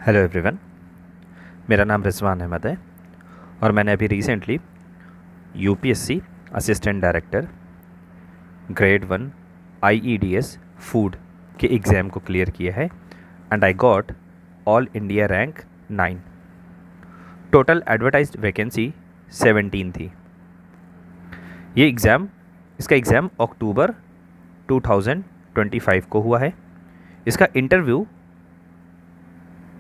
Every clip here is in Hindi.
हेलो एवरीवन, मेरा नाम रिजवान अहमद है और मैंने अभी recently UPSC assistant director grade 1 IEDS food के एग्ज़ाम को क्लियर किया है and I got all India rank 9। Total advertised vacancy 17 थी। इसका एग्ज़ाम अक्टूबर 2025 को हुआ है। इसका इंटरव्यू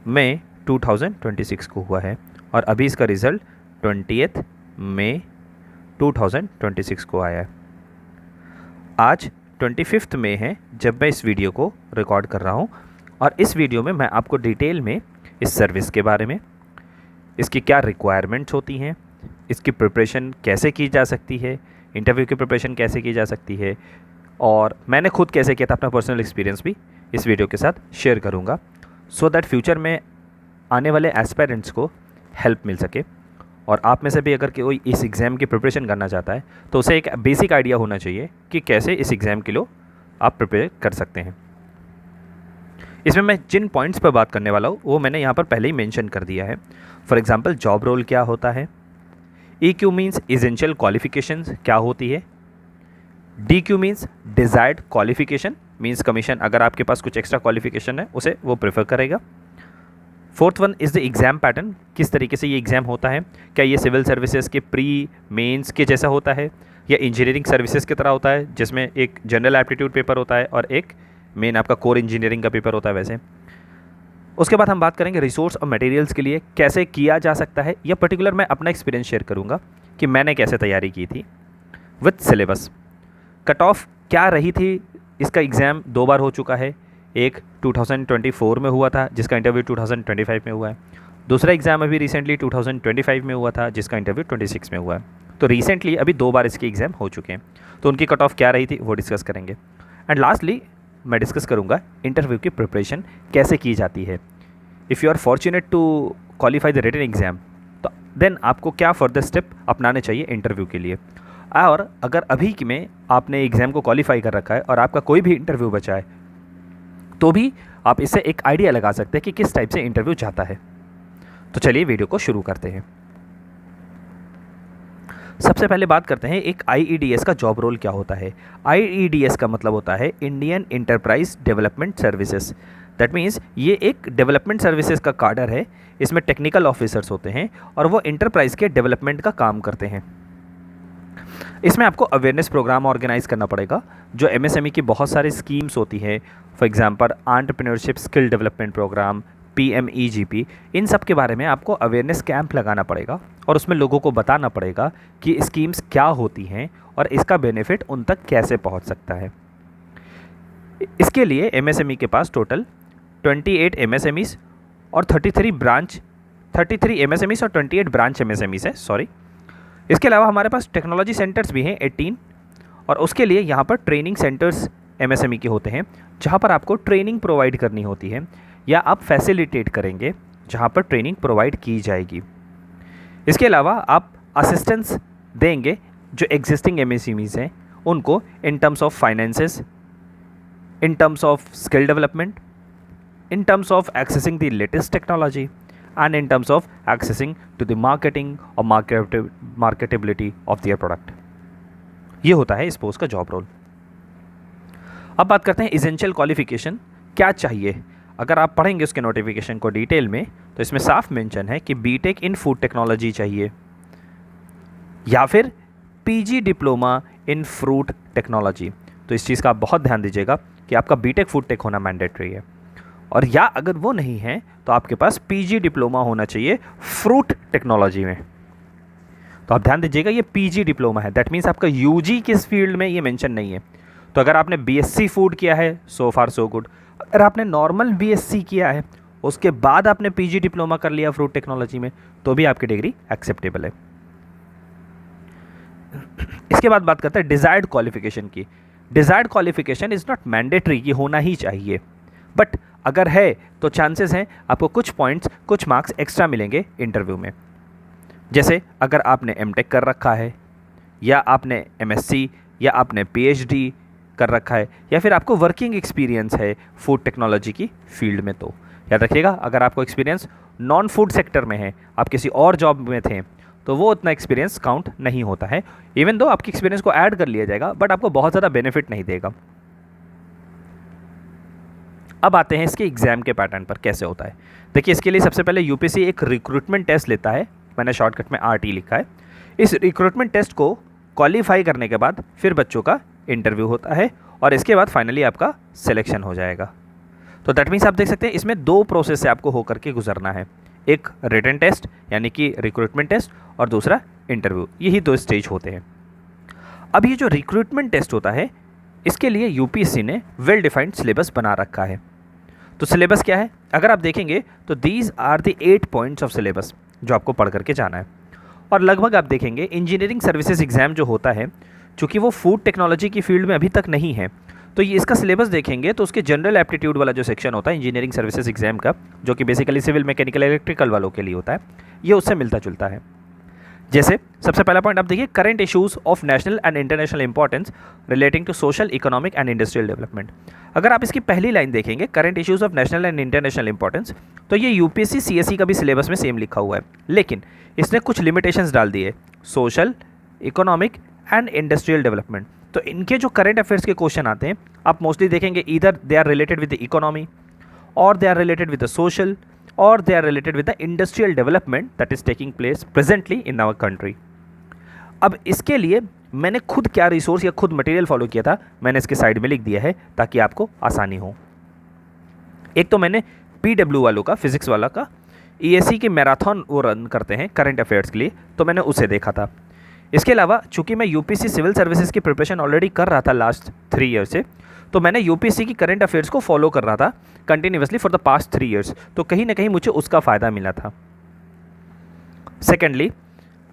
मई 2026 को हुआ है और अभी इसका रिज़ल्ट 20 मई 2026 को आया है। आज 25 मई है जब मैं इस वीडियो को रिकॉर्ड कर रहा हूँ और इस वीडियो में मैं आपको डिटेल में इस सर्विस के बारे में, इसकी क्या रिक्वायरमेंट्स होती हैं, इसकी प्रिपरेशन कैसे की जा सकती है, इंटरव्यू की प्रिपरेशन कैसे की जा सकती है और मैंने खुद कैसे किया था, अपना पर्सनल एक्सपीरियंस भी इस वीडियो के साथ शेयर करूँगा सो दैट फ्यूचर में आने वाले एस्पायरेंट्स को हेल्प मिल सके। और आप में से भी अगर कोई इस एग्ज़ाम की प्रिपरेशन करना चाहता है तो उसे एक बेसिक आइडिया होना चाहिए कि कैसे इस एग्ज़ाम के लिए आप प्रिपेयर कर सकते हैं। इसमें मैं जिन पॉइंट्स पर बात करने वाला हूँ वो मैंने यहाँ पर पहले ही मेंशन कर दिया है। फॉर एग्जांपल जॉब रोल क्या होता है, EQ मीन्स एसेंशियल क्वालिफिकेशंस क्या होती है, DQ means desired qualification means commission, अगर आपके पास कुछ एक्स्ट्रा क्वालिफिकेशन है उसे वो प्रेफर करेगा। Fourth one is the exam pattern, किस तरीके से ये एग्ज़ाम होता है, क्या ये सिविल सर्विसेज के प्री मेंस के जैसा होता है या इंजीनियरिंग सर्विसेज की तरह होता है जिसमें एक जनरल एप्टीट्यूड पेपर होता है और एक मेन आपका कोर इंजीनियरिंग का पेपर होता है वैसे। उसके बाद हम बात करेंगे रिसोर्स और मटेरियल्स के लिए कैसे किया जा सकता है, या पर्टिकुलर मैं अपना एक्सपीरियंस शेयर करूँगा कि मैंने कैसे तैयारी की थी विथ सिलेबस। कट ऑफ क्या रही थी, इसका एग्ज़ाम 2 बार हो चुका है, एक 2024 में हुआ था जिसका इंटरव्यू 2025 में हुआ है, दूसरा एग्ज़ाम अभी रिसेंटली 2025 में हुआ था जिसका इंटरव्यू 26 में हुआ है। तो रिसेंटली अभी 2 बार इसके एग्ज़ाम हो चुके हैं, तो उनकी कट ऑफ क्या रही थी वो डिस्कस करेंगे। एंड लास्टली मैं डिस्कस करूँगा इंटरव्यू की प्रिपरेशन कैसे की जाती है। If you are fortunate to qualify the written exam तो देन आपको क्या फर्दर स्टेप अपनाने चाहिए इंटरव्यू के लिए। और अगर अभी में आपने एग्ज़ाम को क्वालिफाई कर रखा है और आपका कोई भी इंटरव्यू बचा है तो भी आप इससे एक आइडिया लगा सकते हैं कि किस टाइप से इंटरव्यू जाता है। तो चलिए वीडियो को शुरू करते हैं। सबसे पहले बात करते हैं एक आईईडीएस का जॉब रोल क्या होता है। आईईडीएस का मतलब होता है Indian enterprise development services. That means ये एक डेवलपमेंट सर्विसेज का काडर है। इसमें टेक्निकल ऑफिसर्स होते हैं और वो इंटरप्राइज के डेवलपमेंट का काम करते हैं। इसमें आपको अवेयरनेस प्रोग्राम ऑर्गेनाइज करना पड़ेगा। जो एमएसएमई की बहुत सारी स्कीम्स होती हैं, for example entrepreneurship skill development program, PMEGP, इन सब के बारे में आपको अवेयरनेस कैंप लगाना पड़ेगा और उसमें लोगों को बताना पड़ेगा कि स्कीम्स क्या होती हैं और इसका बेनिफिट उन तक कैसे पहुंच सकता है। इसके लिए एमएसएमई के पास टोटल 28 MSMEs और 33 MSMEs और 28 ब्रांच MSMEs है, सॉरी। इसके अलावा हमारे पास टेक्नोलॉजी सेंटर्स भी हैं 18, और उसके लिए यहाँ पर ट्रेनिंग सेंटर्स MSME के होते हैं जहाँ पर आपको ट्रेनिंग प्रोवाइड करनी होती है या आप फैसिलिटेट करेंगे जहाँ पर ट्रेनिंग प्रोवाइड की जाएगी। इसके अलावा आप असिस्टेंस देंगे जो एग्जिस्टिंग MSMEs हैं उनको in terms of finances, in terms of skill development, in terms of accessing the latest technology and in terms of accessing to the marketing or marketability of their product। ये होता है इस पोस्ट का जॉब रोल। अब बात करते हैं एसेंशियल क्वालिफिकेशन क्या चाहिए। अगर आप पढ़ेंगे उसके नोटिफिकेशन को डिटेल में तो इसमें साफ मेंशन है कि बीटेक इन फूड टेक्नोलॉजी चाहिए या फिर PG diploma in fruit technology. तो इस चीज़ का आप बहुत ध्यान दीजिएगा कि आपका बीटेक फूड टेक होना मैंडेटरी है, और या अगर वो नहीं है तो आपके पास PG डिप्लोमा होना चाहिए फ्रूट टेक्नोलॉजी में। तो आप ध्यान दीजिएगा ये PG डिप्लोमा है, दैट मीन्स आपका UG किस फील्ड में ये मेंशन नहीं है। तो अगर आपने BSc फूड किया है सो फार सो गुड, अगर आपने नॉर्मल BSc किया है उसके बाद आपने PG डिप्लोमा कर लिया फ्रूट टेक्नोलॉजी में तो भी आपकी डिग्री एक्सेप्टेबल है। इसके बाद बात करते हैं डिज़ायर्ड क्वालिफिकेशन की। Desired qualification is not mandatory कि होना ही चाहिए, बट अगर है तो चांसेस हैं आपको कुछ पॉइंट्स, कुछ मार्क्स एक्स्ट्रा मिलेंगे इंटरव्यू में। जैसे अगर आपने MTech कर रखा है या आपने MSc या आपने PhD कर रखा है या फिर आपको वर्किंग एक्सपीरियंस है फूड टेक्नोलॉजी की फील्ड में, तो याद रखिएगा, अगर आपको एक्सपीरियंस नॉन फूड सेक्टर में है, आप किसी और जॉब में थे, तो वो उतना एक्सपीरियंस काउंट नहीं होता है। इवन दो आपकी एक्सपीरियंस को ऐड कर लिया जाएगा, बट आपको बहुत ज़्यादा बेनिफिट नहीं देगा। अब आते हैं इसके एग्जाम के पैटर्न पर कैसे होता है। देखिए, इसके लिए सबसे पहले यूपीएससी एक रिक्रूटमेंट टेस्ट लेता है, मैंने शॉर्टकट में आरटी लिखा है। इस रिक्रूटमेंट टेस्ट को क्वालिफाई करने के बाद फिर बच्चों का इंटरव्यू होता है और इसके बाद फाइनली आपका सिलेक्शन हो जाएगा। तो दैट मीन्स आप देख सकते हैं इसमें 2 प्रोसेस से आपको होकर के गुजरना है, एक रिटन टेस्ट यानी कि रिक्रूटमेंट टेस्ट और दूसरा इंटरव्यू। यही 2 स्टेज होते हैं। अब ये जो रिक्रूटमेंट टेस्ट होता है, इसके लिए यूपीएससी ने वेल डिफाइंड सिलेबस बना रखा है। तो सिलेबस क्या है, अगर आप देखेंगे तो these are the 8 points of syllabus जो आपको पढ़ करके जाना है। और लगभग आप देखेंगे इंजीनियरिंग सर्विसेज एग्जाम जो होता है, चूँकि वो फूड टेक्नोलॉजी की फील्ड में अभी तक नहीं है, तो ये इसका सिलेबस देखेंगे तो उसके जनरल एप्टीट्यूड वाला जो सेक्शन होता है इंजीनियरिंग सर्विसेज एग्जाम का, जो कि बेसिकली सिविल, मैकेनिकल, इलेक्ट्रिकल वालों के लिए होता है, ये उससे मिलता जुलता है। जैसे सबसे पहला पॉइंट आप देखिए, current issues of national and international importance relating to social, economic and industrial development. अगर आप इसकी पहली लाइन देखेंगे, current issues of national and international importance, तो ये यूपीएससी सीएसई का भी सिलेबस में सेम लिखा हुआ है, लेकिन इसने कुछ लिमिटेशंस डाल दिए, social, economic and industrial development. तो इनके जो करंट अफेयर्स के क्वेश्चन आते हैं, आप मोस्टली देखेंगे either they are related with the economy, और they are related with the social, और they are related with the industrial development that is taking place presently in our country. अब इसके लिए मैंने खुद क्या रिसोर्स या खुद मटेरियल फॉलो किया था, मैंने इसके साइड में लिख दिया है ताकि आपको आसानी हो। एक तो मैंने पीडब्ल्यू वालों का, फिजिक्स वाला का, ईएससी के मैराथन वो रन करते हैं करंट अफेयर्स के लिए, तो मैंने उसे देखा था। इसके अलावा चूंकि मैं यूपीएससी सिविल सर्विसेज की प्रिपरेशन ऑलरेडी कर रहा था लास्ट 3 ईयर से, तो मैंने यूपीएससी की करंट अफेयर्स को फॉलो कर रहा था continuously for the past 3 years, तो कहीं ना कहीं मुझे उसका फ़ायदा मिला था। सेकेंडली,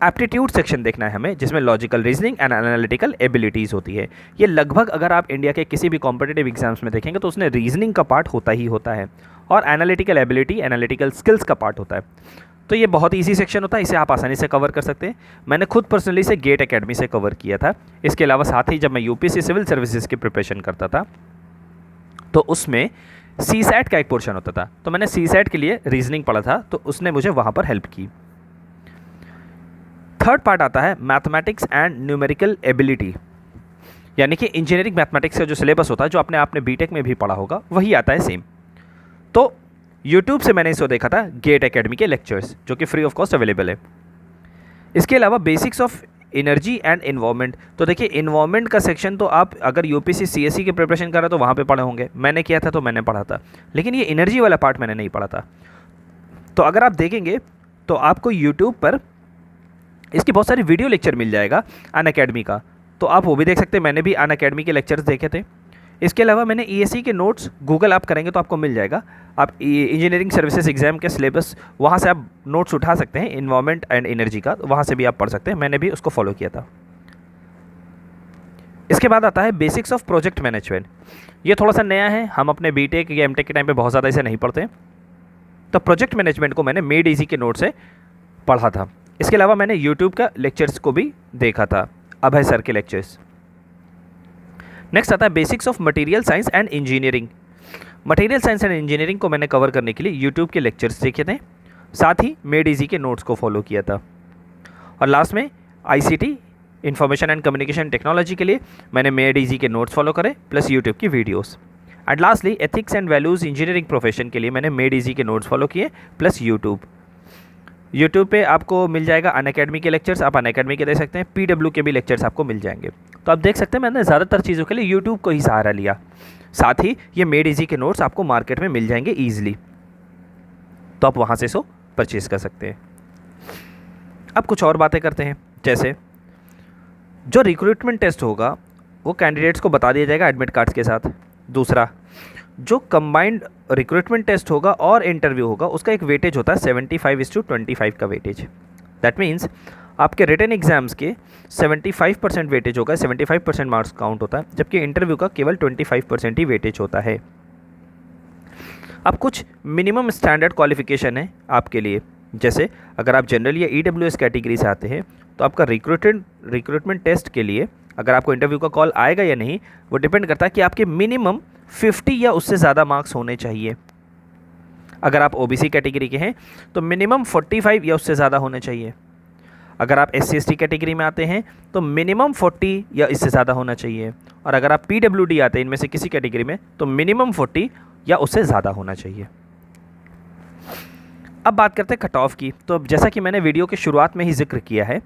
एप्टीट्यूड सेक्शन देखना है हमें, जिसमें logical reasoning and analytical abilities होती है। ये लगभग अगर आप इंडिया के किसी भी कॉम्पिटिटिव एग्जाम्स में देखेंगे तो उसमें रीजनिंग का पार्ट होता ही होता है, और एनालिटिकल एबिलिटी, एनालिटिकल स्किल्स का पार्ट होता है। तो ये बहुत ईजी सेक्शन होता है, इसे आप आसानी से कवर कर सकते हैं। मैंने खुद पर्सनली से गेट एकेडमी से कवर किया था। इसके अलावा साथ ही जब मैं यूपीएससी सिविल सर्विसेज की प्रिपरेशन करता था, तो उसमें सीसैट का एक पोर्शन होता था, तो मैंने सीसैट के लिए रीजनिंग पढ़ा था, तो उसने मुझे वहाँ पर हेल्प की। थर्ड पार्ट आता है मैथमेटिक्स एंड न्यूमेरिकल एबिलिटी, यानी कि इंजीनियरिंग मैथमेटिक्स का जो सिलेबस होता है, जो आपने आपने बीटेक में भी पढ़ा होगा, वही आता है सेम। तो यूट्यूब से मैंने इसको देखा था, गेट एकेडमी के लेक्चर्स, जो कि फ्री ऑफ कॉस्ट अवेलेबल है। इसके अलावा basics of energy and environment, तो देखिए इन्वायरमेंट का सेक्शन तो आप अगर यूपीएससी सीएसई की प्रिपरेशन कर रहे हो तो वहाँ पे पढ़े होंगे, मैंने किया था तो मैंने पढ़ा था, लेकिन ये एनर्जी वाला पार्ट मैंने नहीं पढ़ा था। तो अगर आप देखेंगे तो आपको यूट्यूब पर इसकी बहुत सारी वीडियो लेक्चर मिल जाएगा अनअकैडमी का, तो आप वो भी देख सकते हैं। मैंने भी अनअकैडमी के लेक्चर्स देखे थे। इसके अलावा मैंने ईएससी के नोट्स गूगल आप करेंगे तो आपको मिल जाएगा। आप इंजीनियरिंग सर्विसेज एग्जाम के सिलेबस वहाँ से आप नोट्स उठा सकते हैं, इन्वायरमेंट एंड एनर्जी का, वहाँ से भी आप पढ़ सकते हैं। मैंने भी उसको फॉलो किया था। इसके बाद आता है बेसिक्स ऑफ प्रोजेक्ट मैनेजमेंट। ये थोड़ा सा नया है, हम अपने बीटेक या एमटेक के टाइम पे बहुत ज़्यादा इसे नहीं पढ़ते। तो प्रोजेक्ट मैनेजमेंट को मैंने मेड इजी के नोट से पढ़ा था। इसके अलावा मैंने यूट्यूब का लेक्चर्स को भी देखा था, अभय सर के लेक्चर्स। नेक्स्ट आता है basics of material science and engineering. Material science and engineering को मैंने कवर करने के लिए यूट्यूब के लेक्चर्स देखे थे, साथ ही मेड इजी के नोट्स को फॉलो किया था। और लास्ट में ICT, information and communication technology के लिए मैंने मेड इजी के नोट्स फॉलो करे प्लस यूट्यूब की videos. And lastly ethics and values engineering profession के लिए मैंने मेड इजी के नोट्स फॉलो किए प्लस यूट्यूब पे आपको मिल जाएगा अनअकैडमी के लेक्चर्स, आप अनअकैडमी के देख सकते हैं। पीडब्ल्यू के भी लेक्चर्स आपको मिल जाएंगे। तो आप देख सकते हैं मैंने ज़्यादातर चीज़ों के लिए यूट्यूब को ही सहारा लिया। साथ ही ये मेड इजी के नोट्स आपको मार्केट में मिल जाएंगे ईजिली, तो आप वहाँ से इसको परचेज़ कर सकते हैं। अब कुछ और बातें करते हैं, जैसे जो रिक्रूटमेंट टेस्ट होगा वो कैंडिडेट्स को बता दिया जाएगा एडमिट कार्ड्स के साथ। दूसरा, जो कंबाइंड रिक्रूटमेंट टेस्ट होगा और इंटरव्यू होगा उसका एक वेटेज होता है 75:25 का वेटेज। दैट मीन्स आपके रिटन एग्जाम्स के 75% वेटेज होगा, 75% मार्क्स काउंट होता है, जबकि इंटरव्यू का केवल 25% ही वेटेज होता है। अब कुछ मिनिमम स्टैंडर्ड क्वालिफिकेशन है आपके लिए, जैसे अगर आप जनरल या ईडब्ल्यूएस कैटेगरी से आते हैं तो आपका रिक्रूटमेंट टेस्ट के लिए अगर आपको इंटरव्यू का कॉल आएगा या नहीं, वो डिपेंड करता है कि आपके मिनिमम 50 या उससे ज़्यादा मार्क्स होने चाहिए। अगर आप ओबीसी कैटेगरी के हैं तो मिनिमम 45 या उससे ज़्यादा होना चाहिए। अगर आप SC/ST कैटेगरी में आते हैं तो मिनिमम 40 या इससे ज़्यादा होना चाहिए। और अगर आप PWD आते हैं इनमें से किसी कैटेगरी में तो मिनिमम 40 या उससे ज़्यादा होना चाहिए। अब बात करते हैं कट ऑफ की। तो जैसा कि मैंने वीडियो के शुरुआत में ही जिक्र किया है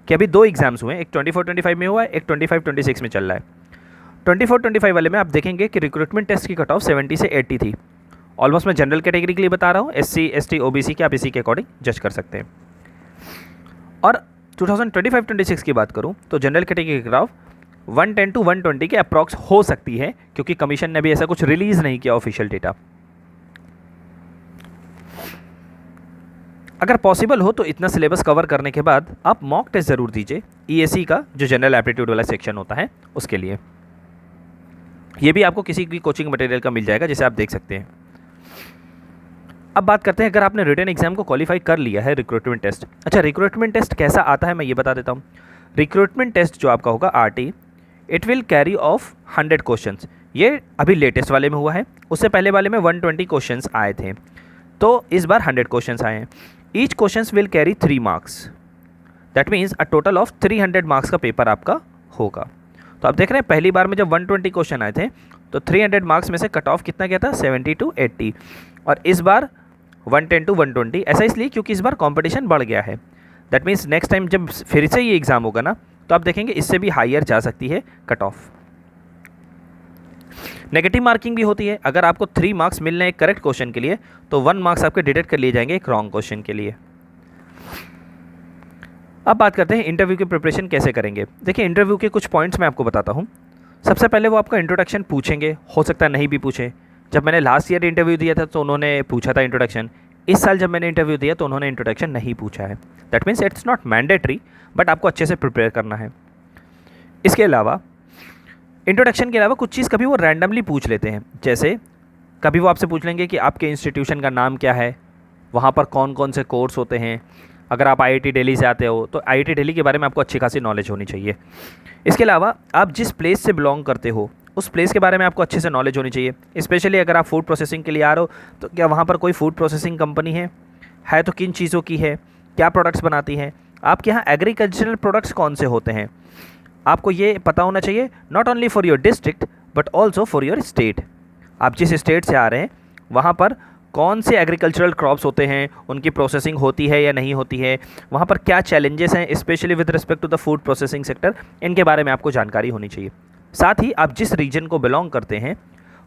कि अभी 2 एग्जाम्स हुए हैं, एक 24-25 में हुआ है, एक 25-26 में चल रहा है। 24-25 वाले में आप देखेंगे कि रिक्रूटमेंट टेस्ट की कट ऑफ 70 से 80 थी। ऑलमोस्ट मैं जनरल कैटेगरी के लिए बता रहा हूँ, SC/ST OBC के आप इसी के अकॉर्डिंग जज कर सकते हैं। और 2025-26 की बात करूँ तो जनरल कैटेगरी की कट ऑफ 110 to 120 के अप्रॉक्स हो सकती है, क्योंकि कमीशन ने भी ऐसा कुछ रिलीज़ नहीं किया ऑफिशियल डेटा। अगर पॉसिबल हो तो इतना सिलेबस कवर करने के बाद आप मॉक टेस्ट ज़रूर दीजिए EAC का, जो जनरल एप्टीट्यूड वाला सेक्शन होता है उसके लिए। ये भी आपको किसी भी कोचिंग मटेरियल का मिल जाएगा, जिसे आप देख सकते हैं। अब बात करते हैं, अगर आपने रिटन एग्जाम को क्वालिफाई कर लिया है, रिक्रूटमेंट टेस्ट। अच्छा, रिक्रूटमेंट टेस्ट कैसा आता है मैं ये बता देता हूँ। रिक्रूटमेंट टेस्ट जो आपका होगा RT, it will carry off 100 questions. ये अभी लेटेस्ट वाले में हुआ है, उससे पहले वाले में 120 क्वेश्चंस आए थे, तो इस बार 100 क्वेश्चंस आए हैं। Each questions will carry 3 marks, that means a total of 300 marks का पेपर आपका होगा। तो आप देख रहे हैं पहली बार में जब 120 क्वेश्चन आए थे तो 300 मार्क्स में से कट ऑफ कितना गया था, 70 to 80। और इस बार 110 to 120, ऐसा इसलिए क्योंकि इस बार कंपटीशन बढ़ गया है। दैट मीन्स नेक्स्ट टाइम जब फिर से ये एग्ज़ाम होगा ना, तो आप देखेंगे इससे भी हायर जा सकती है कट ऑफ। नेगेटिव मार्किंग भी होती है। अगर आपको 3 मार्क्स मिलने एक करेक्ट क्वेश्चन के लिए तो 1 मार्क्स आपके डिडक्ट कर लिए जाएंगे एक रॉन्ग क्वेश्चन के लिए। अब बात करते हैं इंटरव्यू की प्रिपरेशन कैसे करेंगे। देखिए, इंटरव्यू के कुछ पॉइंट्स मैं आपको बताता हूँ। सबसे पहले वो आपका इंट्रोडक्शन पूछेंगे, हो सकता है नहीं भी पूछे। जब मैंने लास्ट ईयर इंटरव्यू दिया था तो उन्होंने पूछा था इंट्रोडक्शन। इस साल जब मैंने इंटरव्यू दिया तो उन्होंने इंट्रोडक्शन नहीं पूछा है। That means it's not mandatory, but आपको अच्छे से प्रिपेयर करना है। इसके अलावा इंट्रोडक्शन के अलावा कुछ चीज़ कभी वो रैंडमली पूछ लेते हैं। जैसे कभी वो आपसे पूछ लेंगे कि आपके इंस्टीट्यूशन का नाम क्या है, वहाँ पर कौन कौन से कोर्स होते हैं। अगर आप IIT दिल्ली से आते हो तो IIT दिल्ली के बारे में आपको अच्छी खासी नॉलेज होनी चाहिए। इसके अलावा आप जिस प्लेस से बिलोंग करते हो उस प्लेस के बारे में आपको अच्छे से नॉलेज होनी चाहिए। स्पेशली अगर आप फूड प्रोसेसिंग के लिए आ रहे हो तो क्या वहाँ पर कोई फूड प्रोसेसिंग कंपनी है तो किन चीज़ों की है, क्या प्रोडक्ट्स बनाती हैं, आपके यहाँ एग्रीकल्चरल प्रोडक्ट्स कौन से होते हैं। आपको ये पता होना चाहिए, not only for your district but also for your state. आप जिस स्टेट से आ रहे हैं वहाँ पर कौन से एग्रीकल्चरल क्रॉप्स होते हैं, उनकी प्रोसेसिंग होती है या नहीं होती है, वहाँ पर क्या चैलेंजेस हैं specially with respect to the food processing sector, इनके बारे में आपको जानकारी होनी चाहिए। साथ ही आप जिस रीजन को बिलोंग करते हैं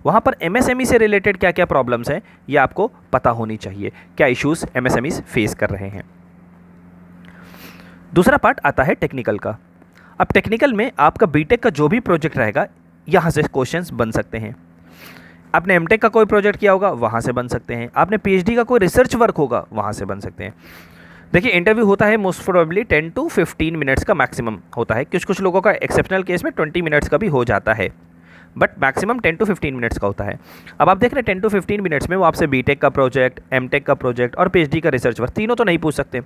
वहाँ पर MSME से रिलेटेड क्या क्या प्रॉब्लम्स हैं ये आपको पता होनी चाहिए, क्या इश्यूज़ MSMEs फेस कर रहे हैं। दूसरा पार्ट आता है टेक्निकल का। अब टेक्निकल में आपका बीटेक का जो भी प्रोजेक्ट रहेगा यहाँ से क्वेश्चंस बन सकते हैं। आपने एमटेक का कोई प्रोजेक्ट किया होगा वहाँ से बन सकते हैं। आपने PhD का कोई रिसर्च वर्क होगा वहाँ से बन सकते हैं। देखिए, इंटरव्यू होता है मोस्ट प्रोबेबली 10 to 15 मिनट्स का मैक्सिमम होता है। कुछ लोगों का एक्सेप्शनल केस में 20 मिनट्स का भी हो जाता है, बट मैक्सिमम 10 to 15 मिनट्स का होता है। अब आप देख रहे हैं 10 to 15 मिनट्स में वो आपसे बीटेक का प्रोजेक्ट, एमटेक का प्रोजेक्ट और PhD का रिसर्च वर्क तीनों तो नहीं पूछ सकते।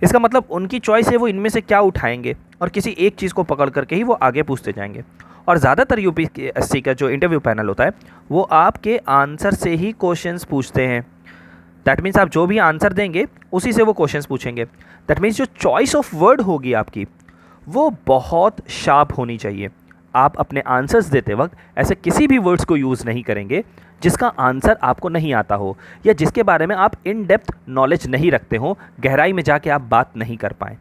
इसका मतलब उनकी चॉइस है वो इनमें से क्या उठाएंगे और किसी एक चीज़ को पकड़ करके ही वो आगे पूछते जाएंगे। और ज़्यादातर UPSC का जो इंटरव्यू पैनल होता है वो आपके आंसर से ही क्वेश्चंस पूछते हैं। दैट मीन्स आप जो भी आंसर देंगे उसी से वो क्वेश्चंस पूछेंगे। दैट मीन्स जो चॉइस ऑफ वर्ड होगी आपकी वो बहुत शार्प होनी चाहिए। आप अपने आंसर्स देते वक्त ऐसे किसी भी वर्ड्स को यूज़ नहीं करेंगे जिसका आंसर आपको नहीं आता हो या जिसके बारे में आप इन डेप्थ नॉलेज नहीं रखते हो, गहराई में जाके आप बात नहीं कर पाएँ।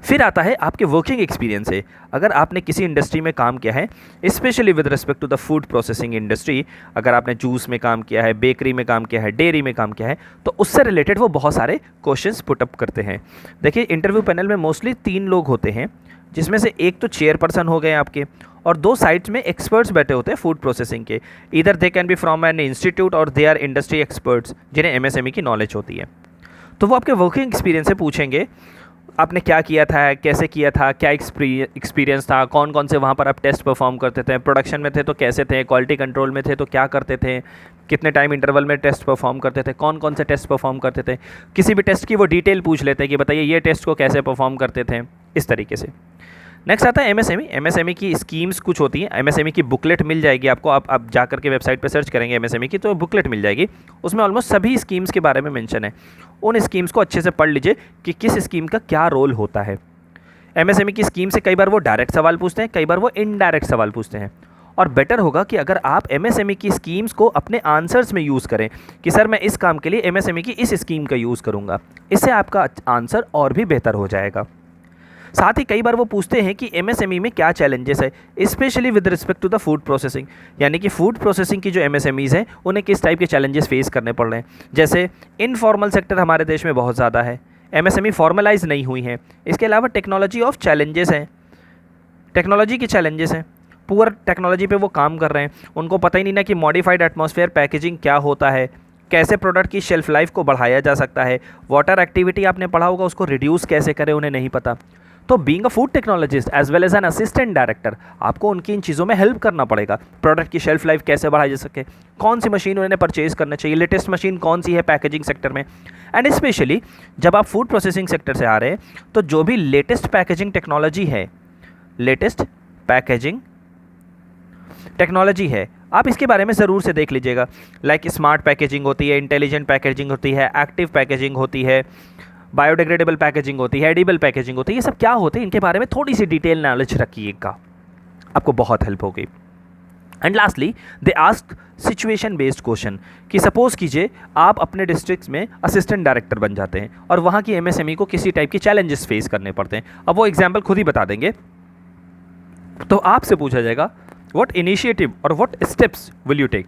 फिर आता है आपके वर्किंग एक्सपीरियंस से। अगर आपने किसी इंडस्ट्री में काम किया है, specially with respect to the food processing industry, अगर आपने जूस में काम किया है, बेकरी में काम किया है, डेयरी में काम किया है, तो उससे रिलेटेड वो बहुत सारे क्वेश्चंस पुटअप करते हैं। देखिए, इंटरव्यू पैनल में मोस्टली 3 लोग होते हैं, जिसमें से एक तो चेयरपर्सन हो गए आपके और 2 साइड्स में एक्सपर्ट्स बैठे होते हैं फूड प्रोसेसिंग के। इधर they can be from an institute और दे आर इंडस्ट्री एक्सपर्ट्स जिन्हें MSME की नॉलेज होती है। तो वो आपके वर्किंग एक्सपीरियंस से पूछेंगे, आपने क्या किया था, कैसे किया था, क्या एक्सपीरियंस था, कौन कौन से वहाँ पर आप टेस्ट परफॉर्म करते थे, प्रोडक्शन में थे तो कैसे थे, क्वालिटी कंट्रोल में थे तो क्या करते थे, कितने टाइम इंटरवल में टेस्ट परफॉर्म करते थे, कौन कौन से टेस्ट परफॉर्म करते थे। किसी भी टेस्ट की वो डिटेल पूछ लेते हैं कि बताइए ये टेस्ट को कैसे परफॉर्म करते थे, इस तरीके से। नेक्स्ट आता है एमएसएमई। एमएसएमई की स्कीम्स कुछ होती हैं। एमएसएमई की बुकलेट मिल जाएगी आपको, आप जा करके वेबसाइट पे सर्च करेंगे एमएसएमई की तो बुकलेट मिल जाएगी। उसमें ऑलमोस्ट सभी स्कीम्स के बारे में मेंशन है। उन स्कीम्स को अच्छे से पढ़ लीजिए कि किस स्कीम का क्या रोल होता है। एमएसएमई की स्कीम से कई बार वो डायरेक्ट सवाल पूछते हैं, कई बार वो इनडायरेक्ट सवाल पूछते हैं। और बेटर होगा कि अगर आप एमएसएमई की स्कीम्स को अपने आंसर्स में यूज़ करें कि सर मैं इस काम के लिए एमएसएमई की इस स्कीम का यूज़ करूँगा, इससे आपका आंसर और भी बेहतर हो जाएगा। साथ ही कई बार वो पूछते हैं कि एमएसएमई में क्या चैलेंजेस है, specially with respect to the food processing, यानी कि फूड प्रोसेसिंग की जो एमएसएमईज़ हैं उन्हें किस टाइप के चैलेंजेस फेस करने पड़ रहे हैं। जैसे इनफॉर्मल सेक्टर हमारे देश में बहुत ज़्यादा है, एमएसएमई फॉर्मलाइज नहीं हुई है। इसके अलावा टेक्नोलॉजी ऑफ चैलेंजेस हैं, टेक्नोलॉजी के चैलेंजेस हैं। पुअर टेक्नोलॉजी पे वो काम कर रहे हैं, उनको पता ही नहीं ना कि मॉडिफाइड एटमॉस्फेयर पैकेजिंग क्या होता है, कैसे प्रोडक्ट की शेल्फ लाइफ को बढ़ाया जा सकता है, वाटर एक्टिविटी आपने पढ़ा होगा उसको रिड्यूस कैसे करें, उन्हें नहीं पता। तो being a food technologist as well as an assistant director आपको उनकी इन चीज़ों में हेल्प करना पड़ेगा। प्रोडक्ट की शेल्फ लाइफ कैसे बढ़ाई जा सके, कौन सी मशीन उन्हें परचेज करना चाहिए, लेटेस्ट मशीन कौन सी है पैकेजिंग सेक्टर में। एंड स्पेशली जब आप फूड प्रोसेसिंग सेक्टर से आ रहे हैं तो जो भी लेटेस्ट पैकेजिंग टेक्नोलॉजी है, लेटेस्ट पैकेजिंग टेक्नोलॉजी है, आप इसके बारे में ज़रूर से देख लीजिएगा। लाइक स्मार्ट पैकेजिंग होती है, इंटेलिजेंट पैकेजिंग होती है, एक्टिव पैकेजिंग होती है, बायोडिग्रेडेबल पैकेजिंग होती है, एडिबल पैकेजिंग होती है। ये सब क्या होते हैं, इनके बारे में थोड़ी सी डिटेल नॉलेज रखिएगा, आपको बहुत हेल्प होगी। And lastly they ask situation based question कि सपोज कीजिए आप अपने डिस्ट्रिक्ट में असिस्टेंट डायरेक्टर बन जाते हैं और वहाँ की एमएसएमई को किसी टाइप की चैलेंजेस फेस करने पड़ते हैं। अब वो एग्जाम्पल खुद ही बता देंगे। तो आपसे पूछा जाएगा व्हाट इनिशिएटिव और what steps will you take.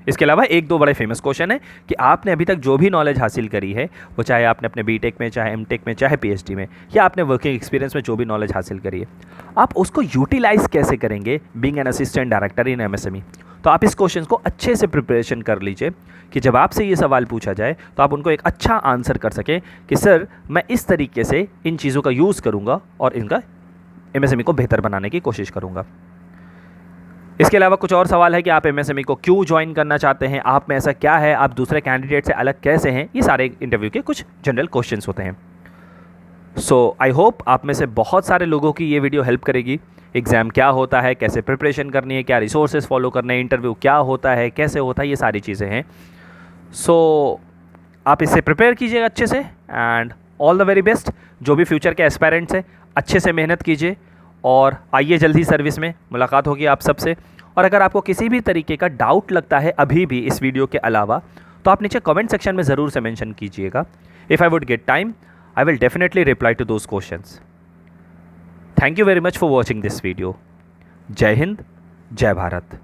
इसके अलावा एक दो बड़े फेमस क्वेश्चन है कि आपने अभी तक जो भी नॉलेज हासिल करी है, वो चाहे आपने अपने बीटेक में, चाहे एमटेक में, चाहे पीएचडी में, या आपने वर्किंग एक्सपीरियंस में जो भी नॉलेज हासिल करी है, आप उसको यूटिलाइज कैसे करेंगे being an assistant director in MSME. तो आप इस क्वेश्चन को अच्छे से प्रिपरेशन कर लीजिए कि जब आपसे ये सवाल पूछा जाए तो आप उनको एक अच्छा आंसर कर सकें कि सर मैं इस तरीके से इन चीज़ों का यूज़ करूँगा और इनका एमएसएमई को बेहतर बनाने की कोशिश करूँगा। इसके अलावा कुछ और सवाल है कि आप एमएसएमई को क्यों ज्वाइन करना चाहते हैं, आप में ऐसा क्या है, आप दूसरे कैंडिडेट से अलग कैसे हैं। ये सारे इंटरव्यू के कुछ जनरल क्वेश्चंस होते हैं। सो आई होप आप में से बहुत सारे लोगों की ये वीडियो हेल्प करेगी। एग्ज़ाम क्या होता है, कैसे प्रिपरेशन करनी है, क्या रिसोर्सेज फॉलो करने हैं, इंटरव्यू क्या होता है, कैसे होता है, ये सारी चीज़ें हैं। सो आप इससे प्रिपेयर कीजिएगा अच्छे से and all the very best. जो भी फ्यूचर के एस्पायरेंट्स हैं अच्छे से मेहनत कीजिए और आइए जल्दी सर्विस में, मुलाकात होगी आप सबसे। और अगर आपको किसी भी तरीके का डाउट लगता है अभी भी इस वीडियो के अलावा, तो आप नीचे कमेंट सेक्शन में ज़रूर से मेंशन कीजिएगा। If I would get time I will definitely reply to those questions. Thank you very much for watching this video. जय हिंद, जय भारत।